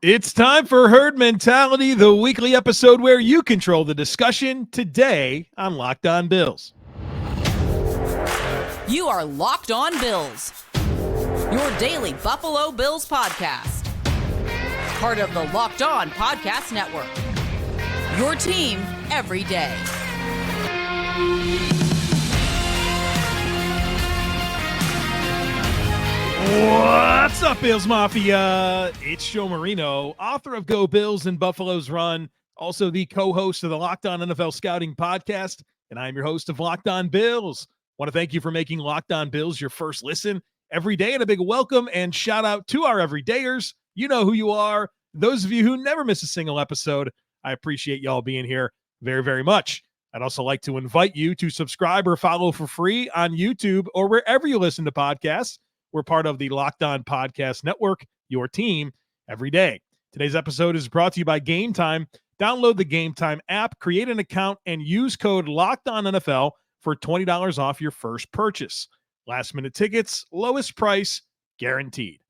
It's time for Herd Mentality, the weekly episode where you control the discussion today on Locked On Bills. You are Locked On Bills, your daily Buffalo Bills podcast. Part of the Locked On Podcast Network, your team every day. What's up, Bills Mafia? It's Joe Marino, author of Go Bills and Buffalo's Run, also the co-host of the Locked On NFL Scouting Podcast, and I'm your host of Locked On Bills. Want to thank you for making Locked On Bills your first listen every day, and a big welcome and shout out to our everydayers. You know who you are. Those of you who never miss a single episode, I appreciate y'all being here very, very much. I'd also like to invite you to subscribe or follow for free on YouTube or wherever you listen to podcasts. We're part of the Locked On Podcast Network, your team every day. Today's episode is brought to you by Gametime. Download the Gametime app, create an account, and use code LOCKEDONNFL for $20 off your first purchase. Last-minute tickets, lowest price, guaranteed.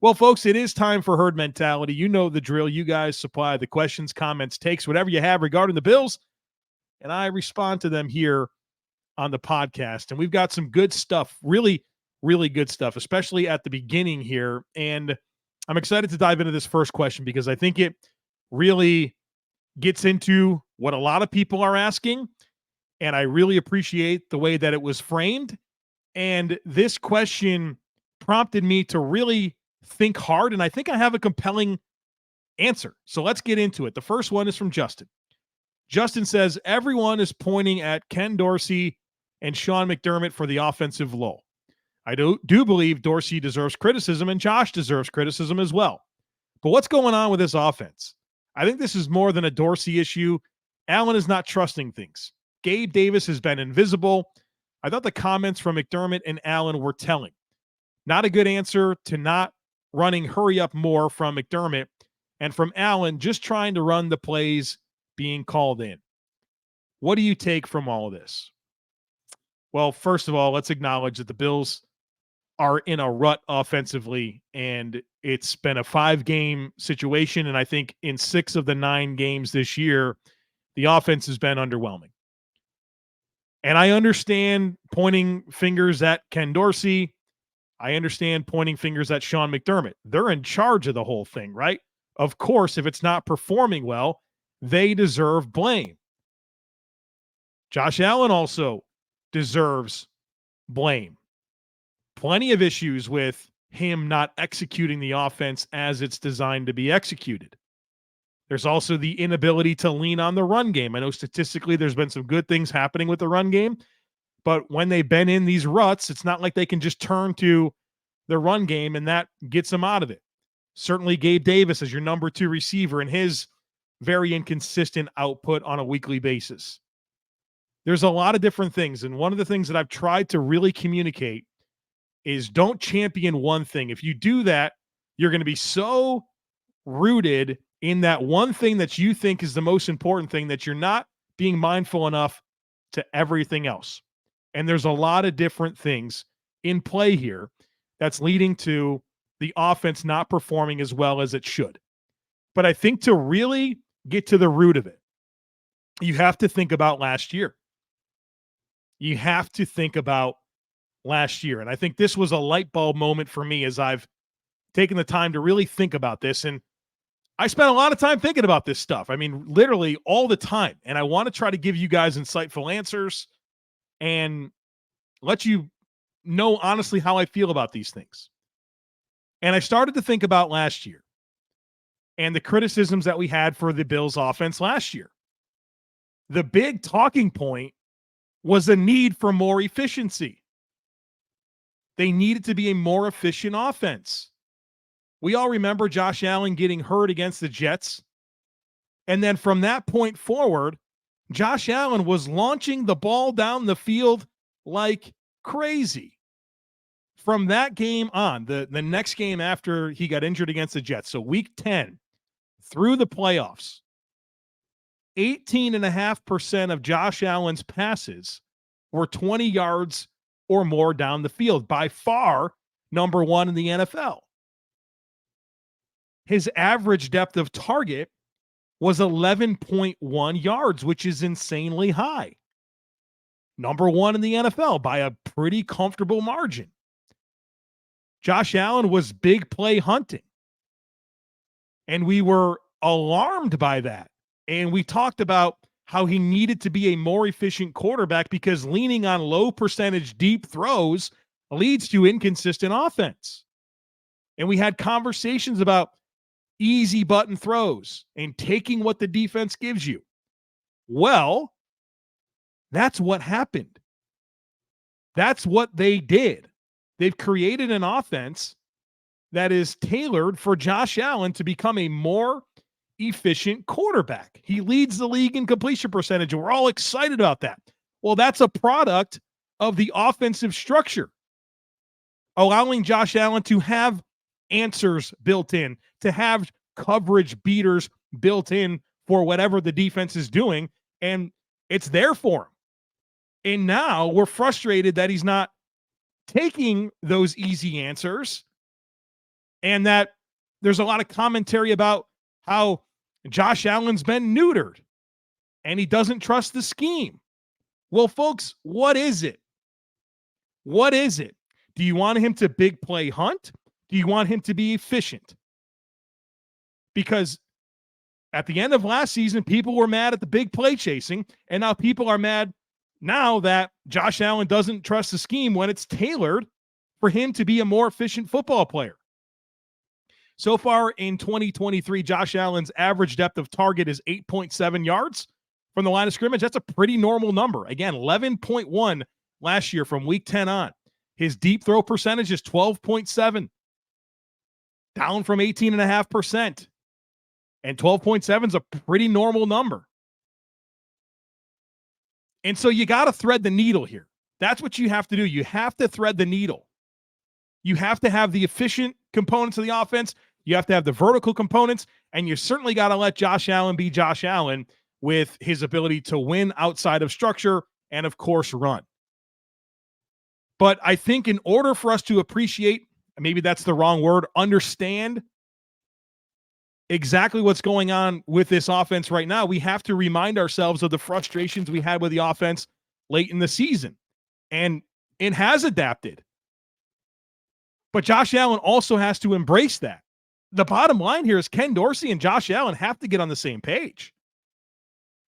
Well, folks, it is time for Herd Mentality. You know the drill. You guys supply the questions, comments, takes, whatever you have regarding the Bills, and I respond to them here on the podcast. And we've got some good stuff, really good stuff, especially at the beginning here. And I'm excited to dive into this first question because I think it really gets into what a lot of people are asking. And I really appreciate the way that it was framed. And this question prompted me to really think hard. And I think I have a compelling answer. So let's get into it. The first one is from Justin. Justin says, everyone is pointing at Ken Dorsey and Sean McDermott for the offensive lull. I do believe Dorsey deserves criticism and Josh deserves criticism as well. But what's going on with this offense? I think this is more than a Dorsey issue. Allen is not trusting things. Gabe Davis has been invisible. I thought the comments from McDermott and Allen were telling. Not a good answer to not running hurry up more from McDermott, and from Allen just trying to run the plays being called in. What do you take from all of this? Well, first of all, let's acknowledge that the Bills are in a rut offensively, and it's been a 5-game situation. And I think in 6 of the 9 games this year, the offense has been underwhelming. And I understand pointing fingers at Ken Dorsey. I understand pointing fingers at Sean McDermott. They're in charge of the whole thing, right? Of course, if it's not performing well, they deserve blame. Josh Allen also deserves blame. Plenty of issues with him not executing the offense as it's designed to be executed. There's also the inability to lean on the run game. I know statistically there's been some good things happening with the run game, but when they've been in these ruts, it's not like they can just turn to the run game and that gets them out of it. Certainly Gabe Davis as your number 2 receiver and his very inconsistent output on a weekly basis. There's a lot of different things, and one of the things that I've tried to really communicate is don't champion one thing. If you do that, you're going to be so rooted in that one thing that you think is the most important thing that you're not being mindful enough to everything else. And there's a lot of different things in play here that's leading to the offense not performing as well as it should. But I think to really get to the root of it, you have to think about last year. You have to think about last year. And I think this was a light bulb moment for me as I've taken the time to really think about this. And I spent a lot of time thinking about this stuff. I mean, literally all the time. And I want to try to give you guys insightful answers and let you know honestly how I feel about these things. And I started to think about last year and the criticisms that we had for the Bills offense last year. The big talking point was a need for more efficiency. They needed to be a more efficient offense. We all remember Josh Allen getting hurt against the Jets. And then from that point forward, Josh Allen was launching the ball down the field like crazy. From that game on, the next game after he got injured against the Jets, so week 10 through the playoffs, 18.5% of Josh Allen's passes were 20 yards or more down the field, by far number 1 in the NFL. his average depth of target was 11.1 yards, which is insanely high. Number one in the NFL by a pretty comfortable margin. Josh Allen was big play hunting. And we were alarmed by that. And we talked about how he needed to be a more efficient quarterback because leaning on low percentage deep throws leads to inconsistent offense. And we had conversations about easy button throws and taking what the defense gives you. Well, that's what happened. That's what they did. They've created an offense that is tailored for Josh Allen to become a more efficient quarterback. He leads the league in completion percentage, and we're all excited about that. Well, that's a product of the offensive structure, allowing Josh Allen to have answers built in, to have coverage beaters built in for whatever the defense is doing, and it's there for him. And now we're frustrated that he's not taking those easy answers, and that there's a lot of commentary about how Josh Allen's been neutered and he doesn't trust the scheme. Well, folks, what is it? What is it? Do you want him to big play hunt? Do you want him to be efficient? Because at the end of last season, people were mad at the big play chasing, and now people are mad now that Josh Allen doesn't trust the scheme when it's tailored for him to be a more efficient football player. So far in 2023, Josh Allen's average depth of target is 8.7 yards from the line of scrimmage. That's a pretty normal number. Again, 11.1 last year from week 10 on. His deep throw percentage is 12.7, down from 18.5%. And 12.7 is a pretty normal number. And so you got to thread the needle here. That's what you have to do. You have to thread the needle. You have to have the efficient components of the offense. You have to have the vertical components. And you certainly got to let Josh Allen be Josh Allen with his ability to win outside of structure and, of course, run. But I think in order for us to appreciate, maybe that's the wrong word, understand exactly what's going on with this offense right now, we have to remind ourselves of the frustrations we had with the offense late in the season. And it has adapted. But Josh Allen also has to embrace that. The bottom line here is Ken Dorsey and Josh Allen have to get on the same page.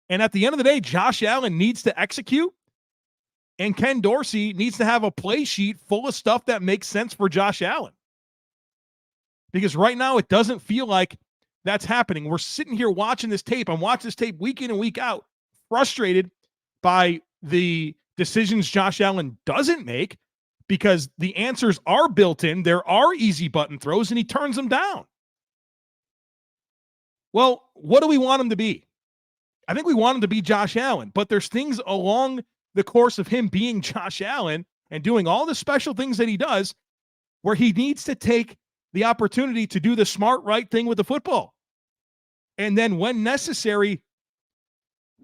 And at the end of the day, Josh Allen needs to execute, and Ken Dorsey needs to have a play sheet full of stuff that makes sense for Josh Allen. Because right now it doesn't feel like that's happening. We're sitting here watching this tape. I'm watching this tape week in and week out, frustrated by the decisions Josh Allen doesn't make because the answers are built in. There are easy button throws, and he turns them down. Well, what do we want him to be? I think we want him to be Josh Allen, but there's things along the course of him being Josh Allen and doing all the special things that he does where he needs to take the opportunity to do the smart, right thing with the football. And then when necessary,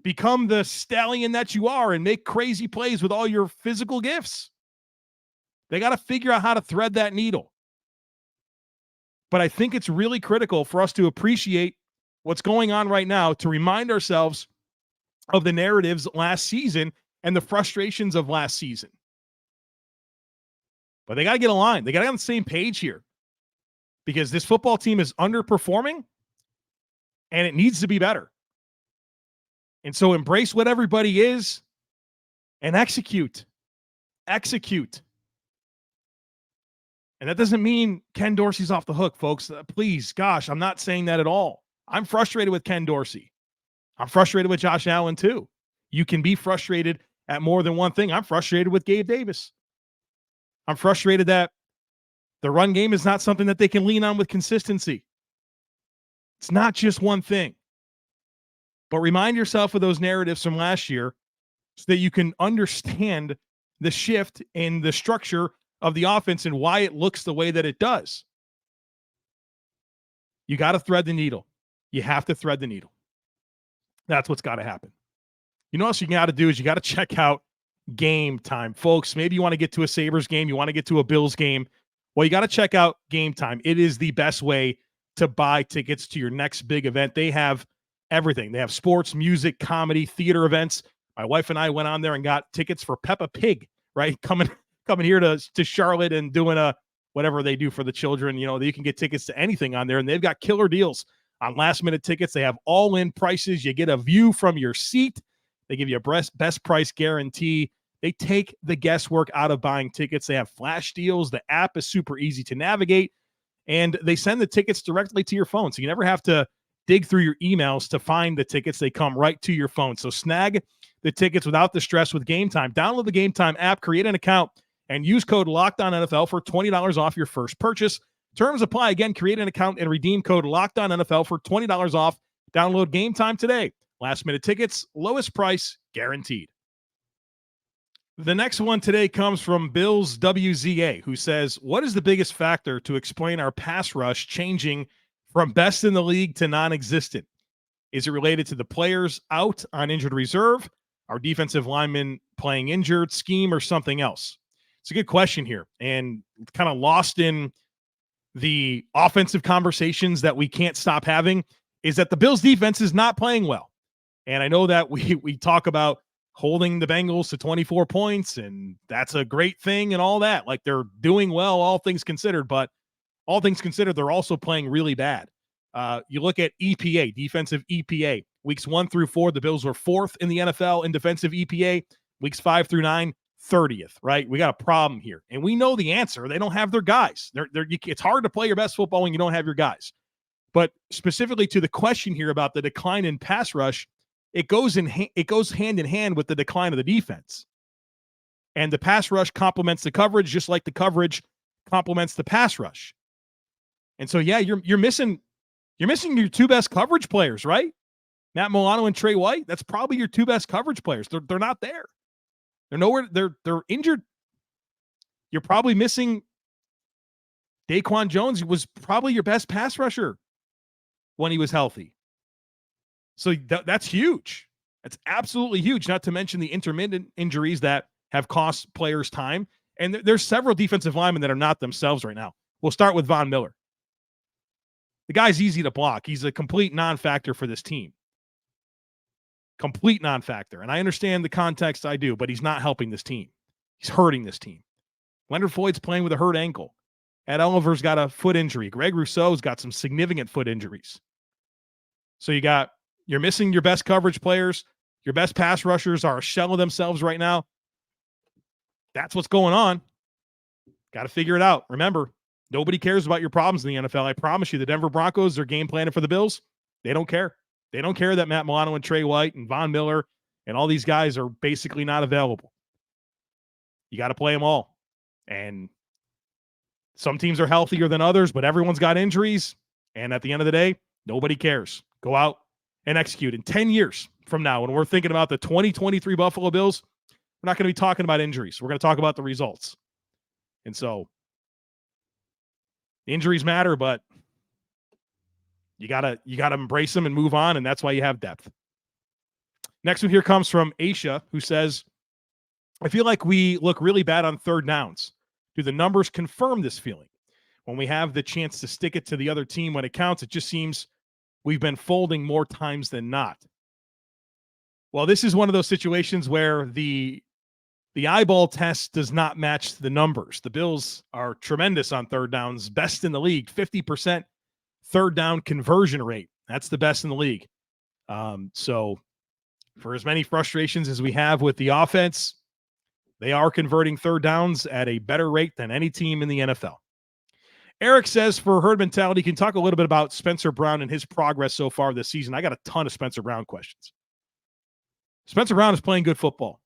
become the stallion that you are and make crazy plays with all your physical gifts. They got to figure out how to thread that needle. But I think it's really critical for us to appreciate what's going on right now, to remind ourselves of the narratives last season and the frustrations of last season. But they got to get aligned. They got to get on the same page here because this football team is underperforming and it needs to be better. And so embrace what everybody is and execute. Execute. And that doesn't mean Ken Dorsey's off the hook, folks. Please, gosh, I'm not saying that at all. I'm frustrated with Ken Dorsey. I'm frustrated with Josh Allen too. You can be frustrated at more than one thing. I'm frustrated with Gabe Davis. I'm frustrated that the run game is not something that they can lean on with consistency. It's not just one thing. But remind yourself of those narratives from last year so that you can understand the shift in the structure of the offense and why it looks the way that it does. You got to thread the needle. You have to thread the needle. That's what's got to happen. You know what else you got to do is you got to check out Gametime. Folks, maybe you want to get to a Sabres game. You want to get to a Bills game. Well, you got to check out Gametime. It is the best way to buy tickets to your next big event. They have everything. They have sports, music, comedy, theater events. My wife and I went on there and got tickets for Peppa Pig, right? Coming here to Charlotte and doing whatever they do for the children. You can get tickets to anything on there, and they've got killer deals on last-minute tickets. They have all-in prices. You get a view from your seat. They give you a best price guarantee. They take the guesswork out of buying tickets. They have flash deals. The app is super easy to navigate, and they send the tickets directly to your phone, so you never have to dig through your emails to find the tickets. They come right to your phone. So snag the tickets without the stress with Gametime. Download the Gametime app, create an account, and use code LOCKEDONNFL for $20 off your first purchase. Terms apply. Again, create an account and redeem code LOCKEDONNFL for $20 off. Download Gametime today. Last-minute tickets, lowest price guaranteed. The next one today comes from Bills WZA, who says, what is the biggest factor to explain our pass rush changing from best in the league to non-existent? Is it related to the players out on injured reserve, our defensive linemen playing injured, scheme, or something else? It's a good question here, and kind of lost in the offensive conversations that we can't stop having is that the Bills defense is not playing well. And I know that we talk about holding the Bengals to 24 points, and that's a great thing and all that. Like, they're doing well, all things considered, but all things considered, they're also playing really bad. You look at EPA, defensive EPA. Weeks 1 through 4, the Bills were 4th in the NFL in defensive EPA. Weeks 5 through 9, 30th, right? We got a problem here. And we know the answer. They don't have their guys. It's hard to play your best football when you don't have your guys. But specifically to the question here about the decline in pass rush, it goes hand in hand with the decline of the defense. And the pass rush complements the coverage, just like the coverage complements the pass rush. And so, yeah, you're missing your two best coverage players, right? Matt Milano and Trey White. That's probably your two best coverage players. They're not there. They're nowhere. They're injured. You're probably missing Daquan Jones, who was probably your best pass rusher when he was healthy. So that's huge. That's absolutely huge, not to mention the intermittent injuries that have cost players time. And there's several defensive linemen that are not themselves right now. We'll start with Von Miller. The guy's easy to block. He's a complete non-factor for this team. Complete non-factor. And I understand the context, I do, but he's not helping this team. He's hurting this team. Leonard Floyd's playing with a hurt ankle. Ed Oliver's got a foot injury. Greg Rousseau's got some significant foot injuries. So you're missing your best coverage players. Your best pass rushers are a shell of themselves right now. That's what's going on. Got to figure it out. Remember, nobody cares about your problems in the NFL. I promise you, the Denver Broncos are game planning for the Bills. They don't care. They don't care that Matt Milano and Trey White and Von Miller and all these guys are basically not available. You got to play them all. And some teams are healthier than others, but everyone's got injuries. And at the end of the day, nobody cares. Go out and execute. In 10 years from now, when we're thinking about the 2023 Buffalo Bills, we're not going to be talking about injuries. We're going to talk about the results. And so injuries matter, but you gotta embrace them and move on, and that's why you have depth. Next one here comes from Aisha, who says, I feel like we look really bad on third downs. Do the numbers confirm this feeling? When we have the chance to stick it to the other team when it counts, it just seems we've been folding more times than not. Well, this is one of those situations where the eyeball test does not match the numbers. The Bills are tremendous on third downs, best in the league, 50% third down conversion rate. That's the best in the league. So for as many frustrations as we have with the offense, they are converting third downs at a better rate than any team in the NFL. Eric says, for herd mentality, can you talk a little bit about Spencer Brown and his progress so far this season? I got a ton of Spencer Brown questions. Spencer Brown is playing good football.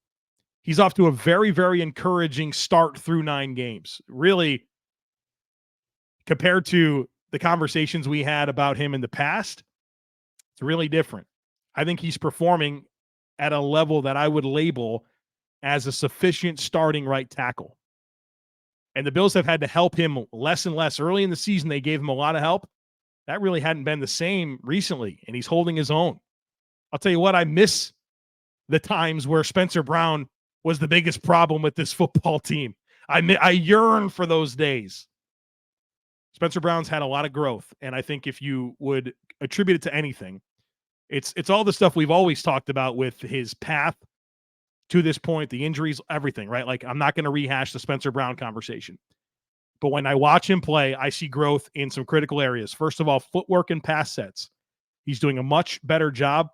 He's off to a very, very encouraging start through 9 games. Really, compared to the conversations we had about him in the past, it's really different. I think he's performing at a level that I would label as a sufficient starting right tackle. And the Bills have had to help him less and less. Early in the season, they gave him a lot of help. That really hadn't been the same recently, and he's holding his own. I'll tell you what, I miss the times where Spencer Brown was the biggest problem with this football team. I yearn for those days. Spencer Brown's had a lot of growth, and I think if you would attribute it to anything, it's all the stuff we've always talked about with his path to this point, the injuries, everything, right? Like, I'm not going to rehash the Spencer Brown conversation. But when I watch him play, I see growth in some critical areas. First of all, footwork and pass sets. He's doing a much better job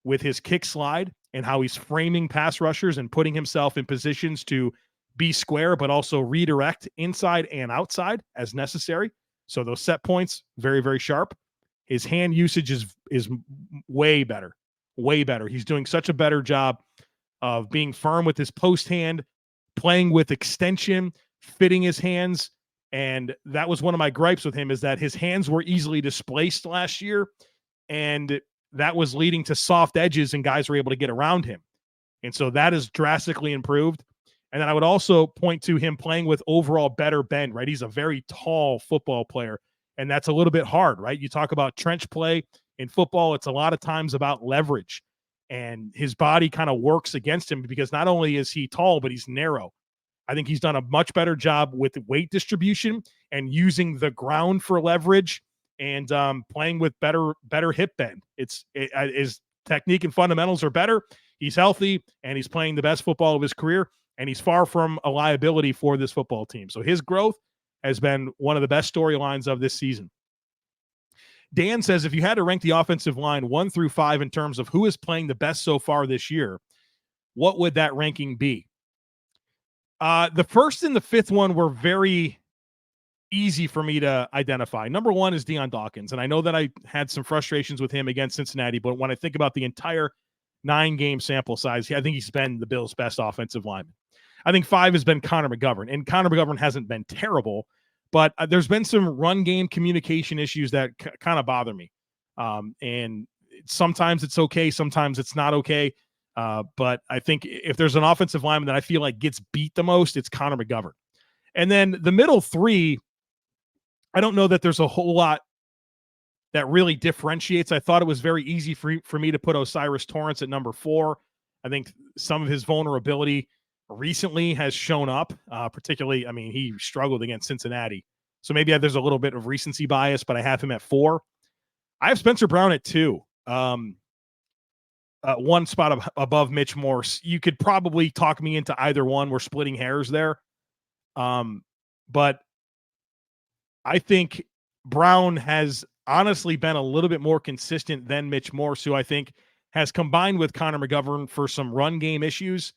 with his kick slide and how he's framing pass rushers and putting himself in positions to be square, but also redirect inside and outside as necessary. So those set points, very, very sharp. His hand usage is way better, way better. He's doing such a better job of being firm with his post hand, playing with extension, fitting his hands. And that was one of my gripes with him, is that his hands were easily displaced last year. And that was leading to soft edges and guys were able to get around him. And so that is drastically improved. And then I would also point to him playing with overall better bend, right? He's a very tall football player, and that's a little bit hard, right? You talk about trench play in football. It's a lot of times about leverage, and his body kind of works against him because not only is he tall, but he's narrow. I think he's done a much better job with weight distribution and using the ground for leverage and playing with better hip bend. His technique and fundamentals are better. He's healthy, and he's playing the best football of his career, and he's far from a liability for this football team. So his growth has been one of the best storylines of this season. Dan says, if you had to rank the offensive line 1 through 5 in terms of who is playing the best so far this year, what would that ranking be? The first and the fifth one were very easy for me to identify. Number 1 is Dion Dawkins, and I know that I had some frustrations with him against Cincinnati, but when I think about the entire 9-game sample size, I think he's been the Bills' best offensive lineman. I think 5 has been Connor McGovern, and Connor McGovern hasn't been terrible, but there's been some run game communication issues that kind of bother me. And sometimes it's okay, sometimes it's not okay. But I think if there's an offensive lineman that I feel like gets beat the most, it's Connor McGovern. And then the middle 3, I don't know that there's a whole lot that really differentiates. I thought it was very easy for me to put O'Cyrus Torrence at number 4. I think some of his vulnerability recently has shown up, particularly, I mean, he struggled against Cincinnati. So maybe there's a little bit of recency bias, but I have him at 4. I have Spencer Brown at 2. 1 spot above Mitch Morse. You could probably talk me into either one. We're splitting hairs there. But I think Brown has honestly been a little bit more consistent than Mitch Morse, who I think has combined with Connor McGovern for some run game issues.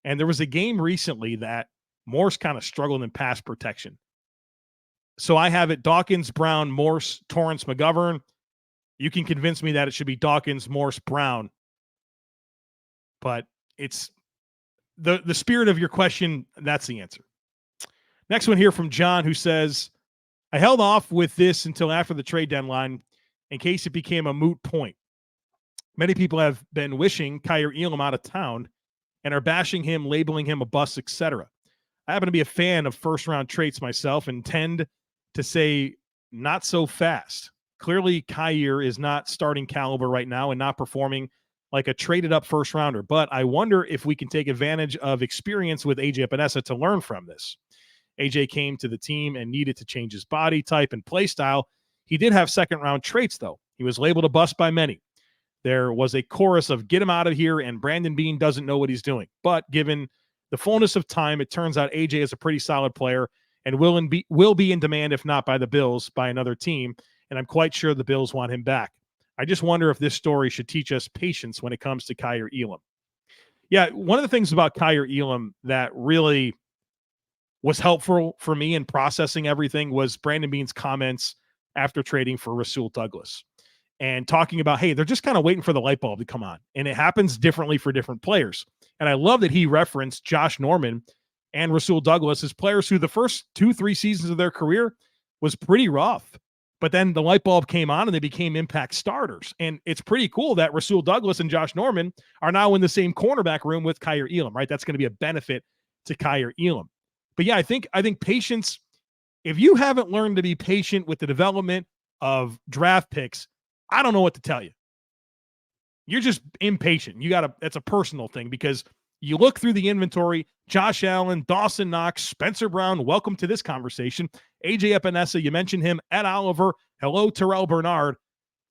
And there was a game recently that Morse kind of struggled in pass protection. So I have it Dawkins, Brown, Morse, Torrence, McGovern. You can convince me that it should be Dawkins, Morse, Brown. But it's the spirit of your question. That's the answer. Next one here from John, who says, I held off with this until after the trade deadline in case it became a moot point. Many people have been wishing Kaiir Elam out of town and are bashing him, labeling him a bust, etc. I happen to be a fan of first-round traits myself and tend to say not so fast. Clearly, Kaiir is not starting caliber right now and not performing like a traded-up first-rounder, but I wonder if we can take advantage of experience with A.J. Epinesa to learn from this. A.J. came to the team and needed to change his body type and play style. He did have second-round traits, though. He was labeled a bust by many. There was a chorus of get him out of here and Brandon Beane doesn't know what he's doing. But given the fullness of time, it turns out AJ is a pretty solid player and will be in demand, if not by the Bills, by another team. And I'm quite sure the Bills want him back. I just wonder if this story should teach us patience when it comes to Kaiir Elam. Yeah, one of the things about Kaiir Elam that really was helpful for me in processing everything was Brandon Beane's comments after trading for Rasul Douglas and talking about, hey, they're just kind of waiting for the light bulb to come on. And it happens differently for different players. And I love that he referenced Josh Norman and Rasul Douglas as players who the first 2-3 seasons of their career was pretty rough. But then the light bulb came on and they became impact starters. And it's pretty cool that Rasul Douglas and Josh Norman are now in the same cornerback room with Kaiir Elam, right? That's going to be a benefit to Kaiir Elam. But yeah, I think patience, if you haven't learned to be patient with the development of draft picks, I don't know what to tell you. You're just impatient. That's a personal thing because You look through the inventory, Josh Allen, Dawson Knox, Spencer Brown, welcome to this conversation. AJ Epinesa, you mentioned him, Ed Oliver, hello, Terrell Bernard.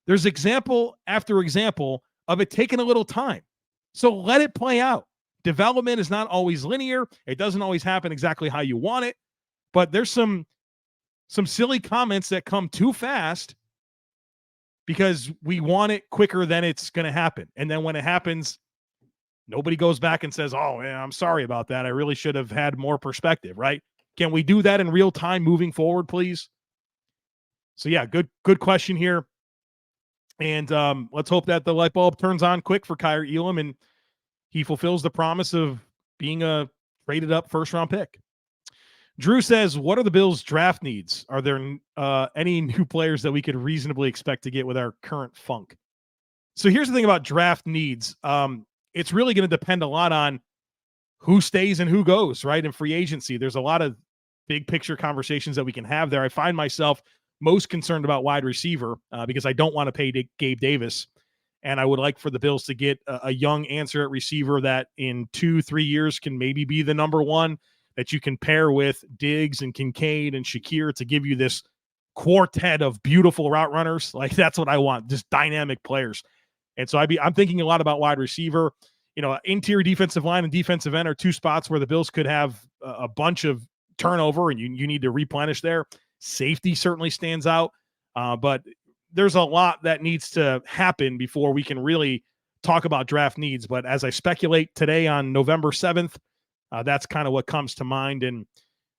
There's example after example of it taking a little time. So let it play out. Development is not always linear. It doesn't always happen exactly how you want it, but there's some silly comments that come too fast because we want it quicker than it's going to happen. And then when it happens, nobody goes back and says, oh, man, I'm sorry about that. I really should have had more perspective, right? Can we do that in real time moving forward, please? So, yeah, good question here. And let's hope that the light bulb turns on quick for Kaiir Elam and he fulfills the promise of being a traded up first-round pick. Drew says, what are the Bills' draft needs? Are there any new players that we could reasonably expect to get with our current funk? So here's the thing about draft needs. It's really going to depend a lot on who stays and who goes, right? In free agency, there's a lot of big picture conversations that we can have there. I find myself most concerned about wide receiver because I don't want to pay Gabe Davis. And I would like for the Bills to get a young answer at receiver that in 2-3 years can maybe be the number one that you can pair with Diggs and Kincaid and Shakir to give you this quartet of beautiful route runners. Like that's what I want, just dynamic players. And so I'm thinking a lot about wide receiver. You know, interior defensive line and defensive end are two spots where the Bills could have a bunch of turnover and you need to replenish there. Safety certainly stands out, but there's a lot that needs to happen before we can really talk about draft needs. But as I speculate today on November 7th, that's kind of what comes to mind. And,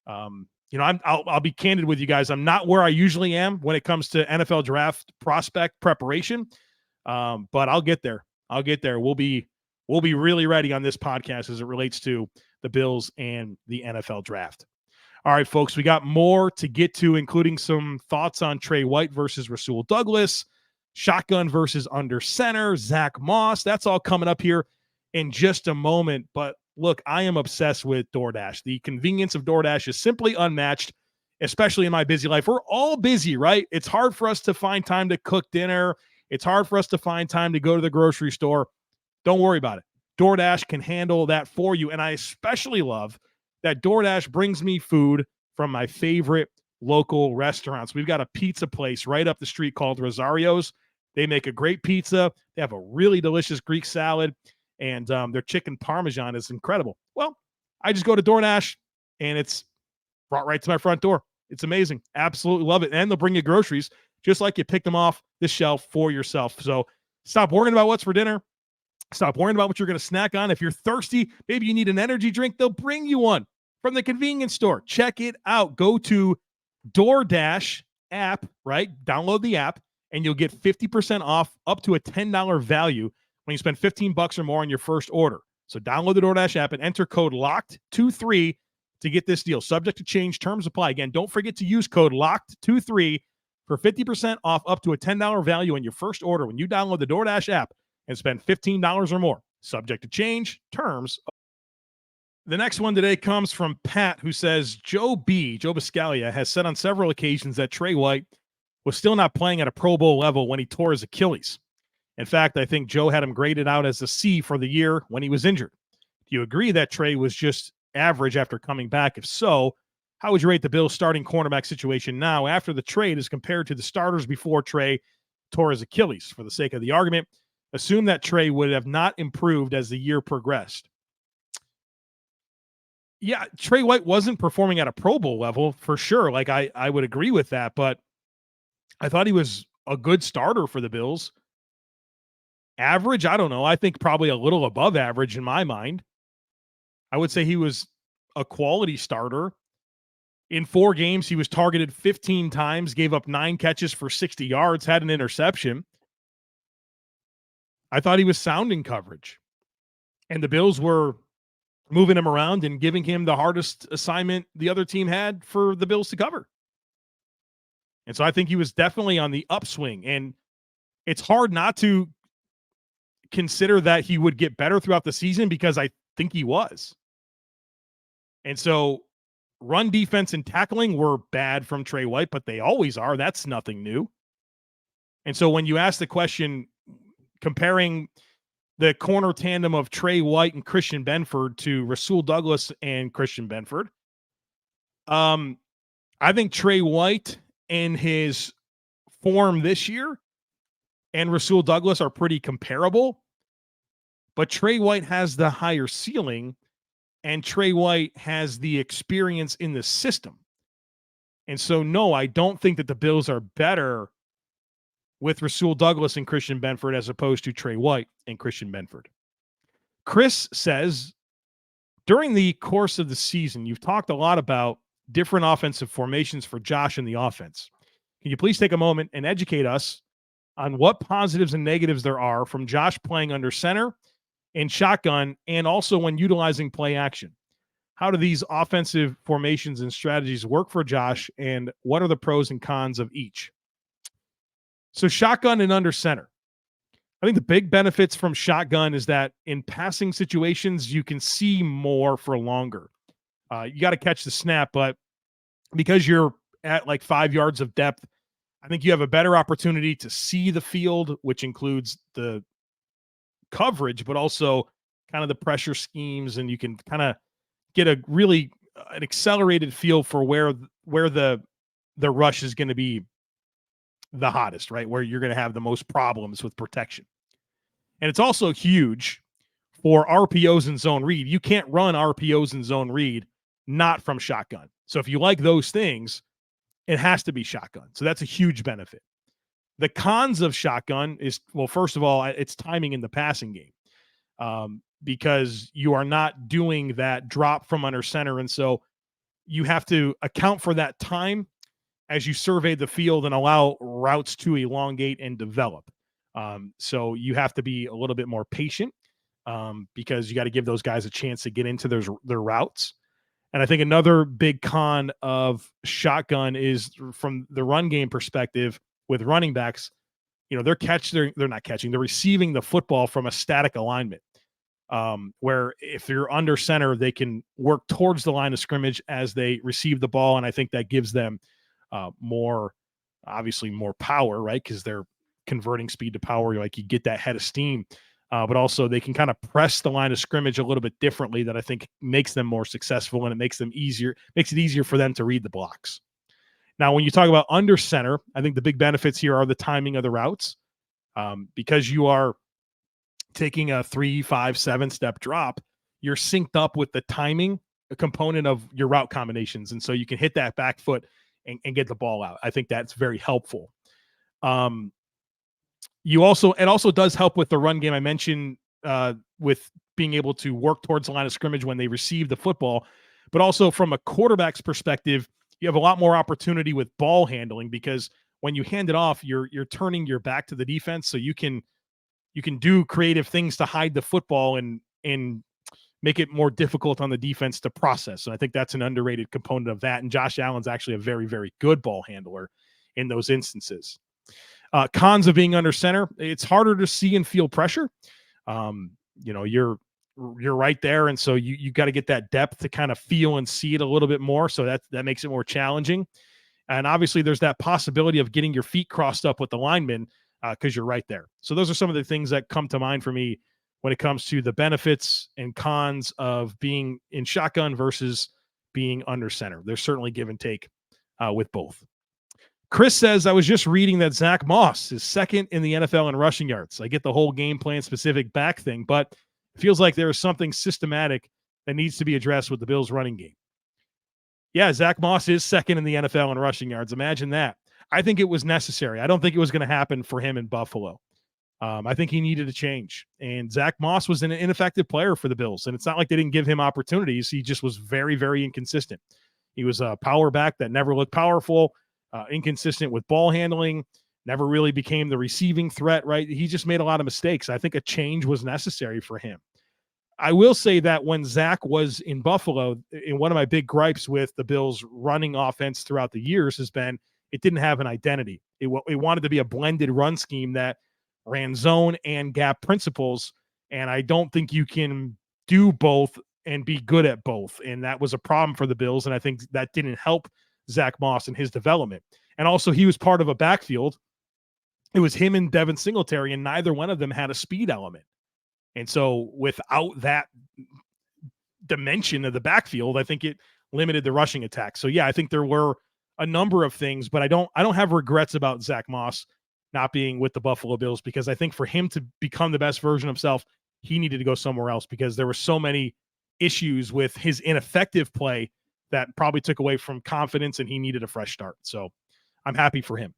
you know, I'll be candid with you guys. I'm not where I usually am when it comes to NFL draft prospect preparation, but I'll get there. We'll be really ready on this podcast as it relates to the Bills and the NFL draft. All right, folks, we got more to get to, including some thoughts on Trey White versus Rasul Douglas, shotgun versus under center, Zack Moss. That's all coming up here in just a moment. But look, I am obsessed with DoorDash. The convenience of DoorDash is simply unmatched, especially in my busy life. We're all busy, right? It's hard for us to find time to cook dinner. It's hard for us to find time to go to the grocery store. Don't worry about it. DoorDash can handle that for you. And I especially love that DoorDash brings me food from my favorite local restaurants. We've got a pizza place right up the street called Rosario's. They make a great pizza. They have a really delicious Greek salad, and their chicken parmesan is incredible. Well, I just go to DoorDash, and it's brought right to my front door. It's amazing. Absolutely love it. And they'll bring you groceries just like you pick them off the shelf for yourself. So stop worrying about what's for dinner. Stop worrying about what you're going to snack on. If you're thirsty, maybe you need an energy drink, they'll bring you one from the convenience store. Check it out. Go to DoorDash app, right? Download the app, and you'll get 50% off up to a $10 value when you spend $15 or more on your first order. So download the DoorDash app and enter code LOCKED23 to get this deal. Subject to change. Terms apply. Again, don't forget to use code LOCKED23 for 50% off up to a $10 value on your first order when you download the DoorDash app and spend $15 or more. Subject to change. Terms. The next one today comes from Pat, who says, Joe Biscaglia, has said on several occasions that Trey White was still not playing at a Pro Bowl level when he tore his Achilles. In fact, I think Joe had him graded out as a C for the year when he was injured. Do you agree that Trey was just average after coming back? If so, how would you rate the Bills' starting cornerback situation now after the trade as compared to the starters before Trey tore his Achilles? For the sake of the argument, assume that Trey would have not improved as the year progressed. Yeah, Trey White wasn't performing at a Pro Bowl level for sure. Like I would agree with that, but I thought he was a good starter for the Bills. Average, I don't know. I think probably a little above average in my mind. I would say he was a quality starter. In 4 games, he was targeted 15 times, gave up 9 catches for 60 yards, had an interception. I thought he was sound in coverage. And the Bills were moving him around and giving him the hardest assignment the other team had for the Bills to cover. And so I think he was definitely on the upswing. And it's hard not to consider that he would get better throughout the season because I think he was. And so run defense and tackling were bad from Trey White, but they always are. That's nothing new. And so when you ask the question, comparing the corner tandem of Trey White and Christian Benford to Rasul Douglas and Christian Benford. I think Trey White in his form this year and Rasul Douglas are pretty comparable, but Trey White has the higher ceiling and Trey White has the experience in the system. And so, no, I don't think that the Bills are better with Rasul Douglas and Christian Benford as opposed to Trey White and Christian Benford. Chris says, during the course of the season, you've talked a lot about different offensive formations for Josh in the offense. Can you please take a moment and educate us on what positives and negatives there are from Josh playing under center and shotgun, and also when utilizing play action? How do these offensive formations and strategies work for Josh, and what are the pros and cons of each? So shotgun and under center. I think the big benefits from shotgun is that in passing situations, you can see more for longer. You got to catch the snap, but because you're at like 5 yards of depth, I think you have a better opportunity to see the field, which includes the coverage, but also kind of the pressure schemes, and you can kind of get an accelerated feel for where the rush is going to be the hottest, right? Where you're going to have the most problems with protection. And it's also huge for RPOs and zone read. You can't run RPOs and zone read not from shotgun. So if you like those things, it has to be shotgun. So that's a huge benefit. The cons of shotgun is, well, first of all, it's timing in the passing game, because you are not doing that drop from under center. And so you have to account for that time as you survey the field and allow routes to elongate and develop. So you have to be a little bit more patient, because you got to give those guys a chance to get into their routes. And I think another big con of shotgun is from the run game perspective with running backs, they're not catching, they're receiving the football from a static alignment. Where if you're under center, they can work towards the line of scrimmage as they receive the ball. And I think that gives them more power, right? Because they're converting speed to power. Like you get that head of steam, but also they can kind of press the line of scrimmage a little bit differently that I think makes them more successful, and it makes it easier for them to read the blocks. Now, when you talk about under center, I think the big benefits here are the timing of the routes, because you are taking a 3, 5, 7 step drop, you're synced up with the timing component of your route combinations. And so you can hit that back foot and get the ball out. I think that's very helpful. It also does help with the run game. I mentioned with being able to work towards the line of scrimmage when they receive the football, but also from a quarterback's perspective, you have a lot more opportunity with ball handling, because when you hand it off, you're turning your back to the defense. So you can do creative things to hide the football and make it more difficult on the defense to process. So I think that's an underrated component of that. And Josh Allen's actually a very, very good ball handler in those instances. Cons of being under center, it's harder to see and feel pressure. You're right there. And so you got to get that depth to kind of feel and see it a little bit more. So that makes it more challenging. And obviously there's that possibility of getting your feet crossed up with the lineman, because you're right there. So those are some of the things that come to mind for me when it comes to the benefits and cons of being in shotgun versus being under center. There's certainly give and take with both. Chris says, I was just reading that Zack Moss is second in the NFL in rushing yards. I get the whole game plan specific back thing, but it feels like there is something systematic that needs to be addressed with the Bills running game. Yeah, Zack Moss is second in the NFL in rushing yards. Imagine that. I think it was necessary. I don't think it was going to happen for him in Buffalo. I think he needed a change. And Zack Moss was an ineffective player for the Bills. And it's not like they didn't give him opportunities. He just was very, very inconsistent. He was a power back that never looked powerful, inconsistent with ball handling, never really became the receiving threat, right? He just made a lot of mistakes. I think a change was necessary for him. I will say that when Zach was in Buffalo, and one of my big gripes with the Bills running offense throughout the years has been it didn't have an identity. It wanted to be a blended run scheme that ran zone and gap principles, and I don't think you can do both and be good at both, and that was a problem for the Bills, and I think that didn't help Zack Moss in his development. And also, he was part of a backfield. It was him and Devin Singletary, and neither one of them had a speed element. And so without that dimension of the backfield, I think it limited the rushing attack. So yeah, I think there were a number of things, but I don't have regrets about Zack Moss not being with the Buffalo Bills, because I think for him to become the best version of himself, he needed to go somewhere else, because there were so many issues with his ineffective play that probably took away from confidence, and he needed a fresh start. So I'm happy for him.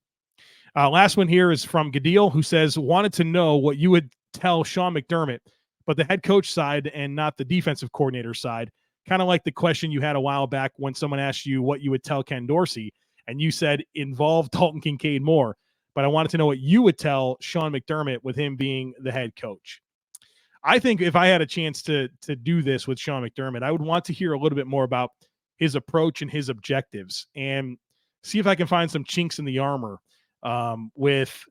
Last one here is from Gadil, who says, wanted to know what you would tell Sean McDermott, but the head coach side and not the defensive coordinator side. Kind of like the question you had a while back when someone asked you what you would tell Ken Dorsey, and you said involve Dalton Kincaid more. But I wanted to know what you would tell Sean McDermott with him being the head coach. I think if I had a chance to do this with Sean McDermott, I would want to hear a little bit more about his approach and his objectives, and see if I can find some chinks in the armor with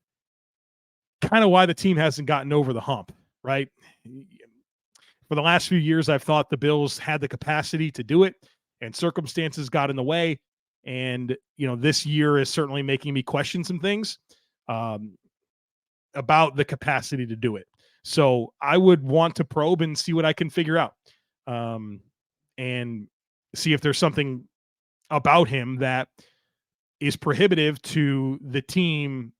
kind of why the team hasn't gotten over the hump, right? For the last few years, I've thought the Bills had the capacity to do it, and circumstances got in the way. And, this year is certainly making me question some things about the capacity to do it. So I would want to probe and see what I can figure out, and see if there's something about him that is prohibitive to the team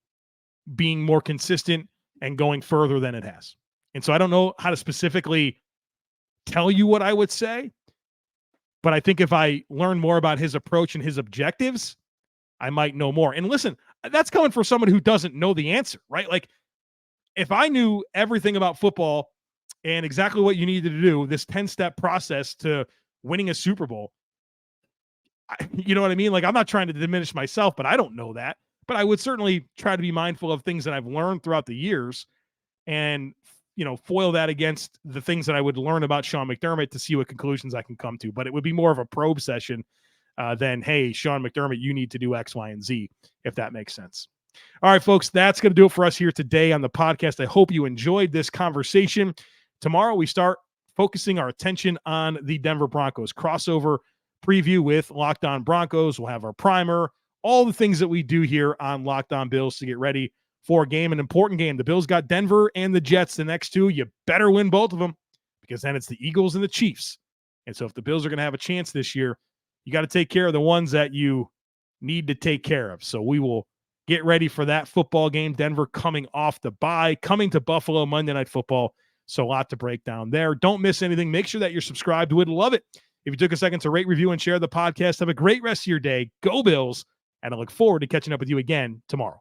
being more consistent and going further than it has. And so I don't know how to specifically tell you what I would say, but I think if I learn more about his approach and his objectives, I might know more. And listen, that's coming from someone who doesn't know the answer, right? Like, if I knew everything about football and exactly what you needed to do, this 10-step process to winning a Super Bowl, you know what I mean? Like, I'm not trying to diminish myself, but I don't know that. But I would certainly try to be mindful of things that I've learned throughout the years, and foil that against the things that I would learn about Sean McDermott to see what conclusions I can come to. But it would be more of a probe session than, hey, Sean McDermott, you need to do X, Y, and Z, if that makes sense. All right, folks, that's going to do it for us here today on the podcast. I hope you enjoyed this conversation. Tomorrow we start focusing our attention on the Denver Broncos crossover preview with Locked On Broncos. We'll have our primer, all the things that we do here on Locked On Bills to get ready for a game, an important game. The Bills got Denver and the Jets the next two. You better win both of them, because then it's the Eagles and the Chiefs. And so if the Bills are going to have a chance this year, you got to take care of the ones that you need to take care of. So we will get ready for that football game. Denver coming off the bye, coming to Buffalo Monday Night Football. So a lot to break down there. Don't miss anything. Make sure that you're subscribed. Would love it if you took a second to rate, review, and share the podcast. Have a great rest of your day. Go Bills. And I look forward to catching up with you again tomorrow.